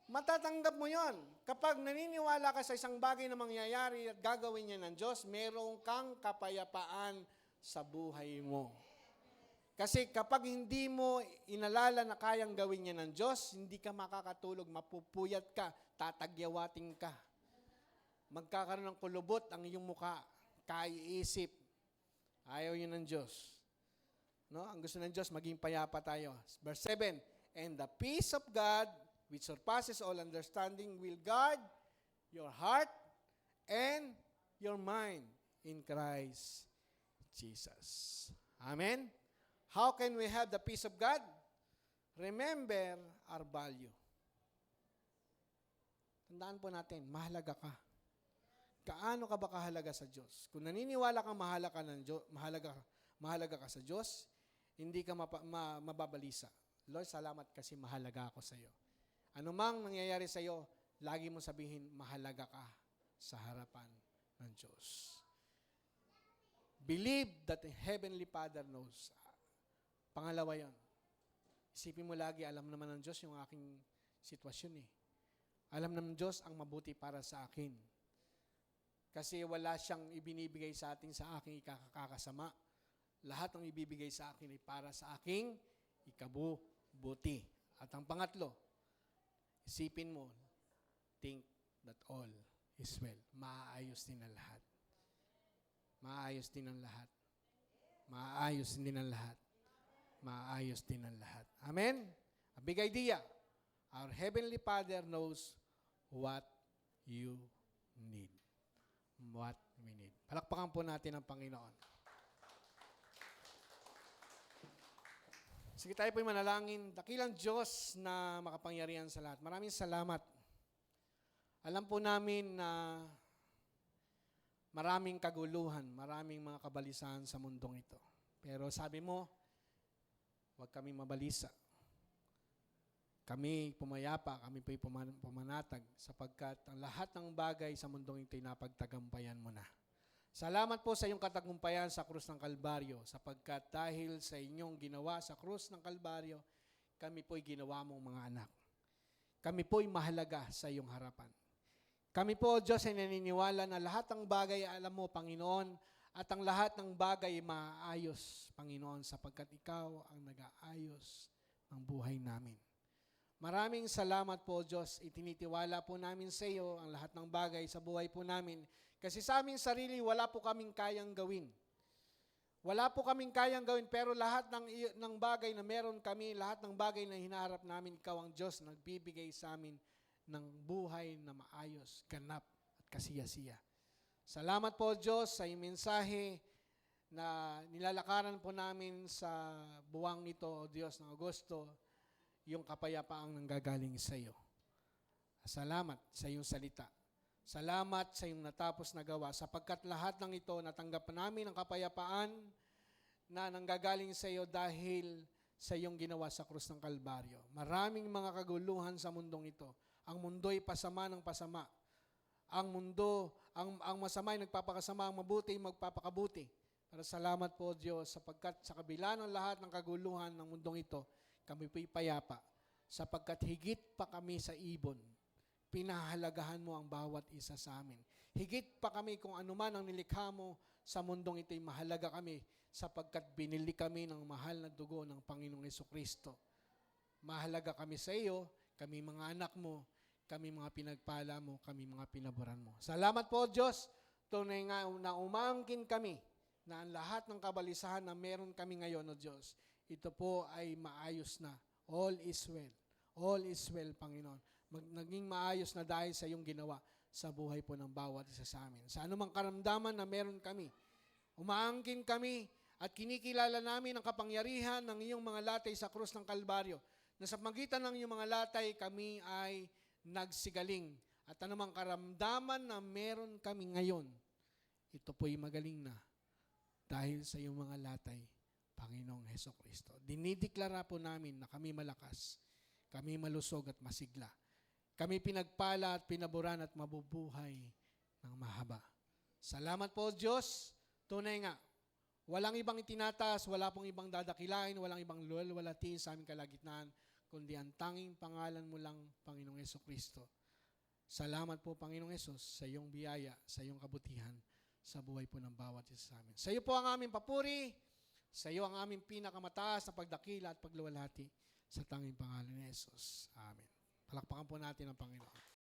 A: Matatanggap mo yon. Kapag naniniwala ka sa isang bagay na mangyayari at gagawin niya ng Diyos, merong kang kapayapaan sa buhay mo. Kasi kapag hindi mo inalala na kayang gawin niya ng Diyos, hindi ka makakatulog, mapupuyat ka, tatagyawating ka. Magkakaroon ng kulubot ang iyong muka, kaiisip. Ayaw yun ng Diyos. No? Ang gusto ng Diyos, maging payapa tayo. Verse 7, and the peace of God, which surpasses all understanding, will guard your heart and your mind in Christ Jesus. Amen? How can we have the peace of God? Remember our value. Tandaan po natin, mahalaga ka. Kaano ka ba kahalaga sa Diyos? Kung naniniwala kang mahalaga ka sa Diyos, hindi ka mababalisa. Lord, salamat kasi mahalaga ako sa iyo. Ano mang nangyayari sa iyo, lagi mo sabihin, mahalaga ka sa harapan ng Diyos. Believe that the Heavenly Father knows. Pangalawa yon. Isipin mo lagi, alam naman ng Diyos yung aking sitwasyon eh. Alam ng Diyos ang mabuti para sa akin. Kasi wala siyang ibinibigay sa atin sa aking ikakakasama. Lahat ng ibibigay sa akin ay para sa aking ikabubuti. At ang pangatlo, isipin mo, think that all is well. Maayos din ang lahat. Maayos din ang lahat. Maayos din ang lahat. Maayos din ang lahat. Amen? A big idea. Our Heavenly Father knows what you need. What we need. Palakpakan po natin ang Panginoon. Sige tayo po'y manalangin. Dakilang Diyos na makapangyarihan sa lahat. Maraming salamat. Alam po namin na maraming kaguluhan, maraming mga kabalisahan sa mundong ito. Pero sabi mo, huwag kami mabalisa. Kami pumayapa, kami po'y pumanatag sapagkat ang lahat ng bagay sa mundong ito'y napagtagampayan mo na. Salamat po sa iyong katagumpayan sa krus ng Kalbaryo sapagkat dahil sa inyong ginawa sa krus ng Kalbaryo, kami po'y ginawa mong mga anak. Kami po'y mahalaga sa iyong harapan. Kami po, Diyos, ay naniniwala na lahat ng bagay alam mo, Panginoon, at ang lahat ng bagay maayos, Panginoon, sapagkat Ikaw ang nag-aayos ng buhay namin. Maraming salamat po, Diyos. Itinitiwala po namin sa iyo ang lahat ng bagay sa buhay po namin. Kasi sa aming sarili, wala po kaming kayang gawin. Wala po kaming kayang gawin, pero lahat ng bagay na meron kami, lahat ng bagay na hinaharap namin, Ikaw ang Diyos, nagbibigay sa amin ng buhay na maayos, ganap at kasiyasiya. Salamat po, Diyos, sa iyong mensahe na nilalakaran po namin sa buwang nito, O Diyos, ng Agosto, yung kapayapaang nanggagaling sa iyo. Salamat sa iyong salita. Salamat sa iyong natapos na gawa, sapagkat lahat ng ito natanggap namin ang kapayapaan na nanggagaling sa iyo dahil sa iyong ginawa sa krus ng Kalbaryo. Maraming mga kaguluhan sa mundong ito. Ang mundo'y pasama ng pasama. Ang masama ay nagpapakasama, ang mabuti ay magpapakabuti. Pero salamat po, Diyos, sapagkat sa kabila ng lahat ng kaguluhan ng mundong ito, kami po'y payapa. Sapagkat higit pa kami sa ibon, pinahalagahan mo ang bawat isa sa amin. Higit pa kami kung anuman ang nilikha mo sa mundong ito'y mahalaga kami, sapagkat binili kami ng mahal na dugo ng Panginoong Jesucristo. Mahalaga kami sa iyo, kami mga anak mo, kami mga pinagpala mo, kami mga pinaboran mo. Salamat po, Diyos. Tunay nga na umangkin kami na ang lahat ng kabalisahan na meron kami ngayon, O Diyos, ito po ay maayos na. All is well. All is well, Panginoon. Naging maayos na dahil sa iyong ginawa sa buhay po ng bawat isa sa amin. Sa anumang karamdaman na meron kami, umaangkin kami at kinikilala namin ang kapangyarihan ng iyong mga latay sa krus ng Kalbaryo, na sa magitan ng iyong mga latay, kami ay nagsigaling. At anumang karamdaman na meron kami ngayon, ito po'y magaling na dahil sa iyong mga latay, Panginoong Jesucristo. Dinideklara po namin na kami malakas, kami malusog at masigla. Kami pinagpala at pinaboran at mabubuhay ng mahaba. Salamat po, Diyos. Tunay nga, walang ibang itinataas, wala pong ibang dadakilain, walang ibang lulwalatiin sa aming kalagitnaan, kundi ang tanging pangalan mo lang, Panginoong Jesucristo. Salamat po, Panginoong Yesus, sa iyong biyaya, sa iyong kabutihan, sa buhay po ng bawat isa sa amin. Sa iyo po ang aming papuri, sa iyo ang aming pinakamataas na pagdakila at pagluwalhati, sa tanging pangalan ni Jesus. Amen. Palakpakan po natin ang Panginoon.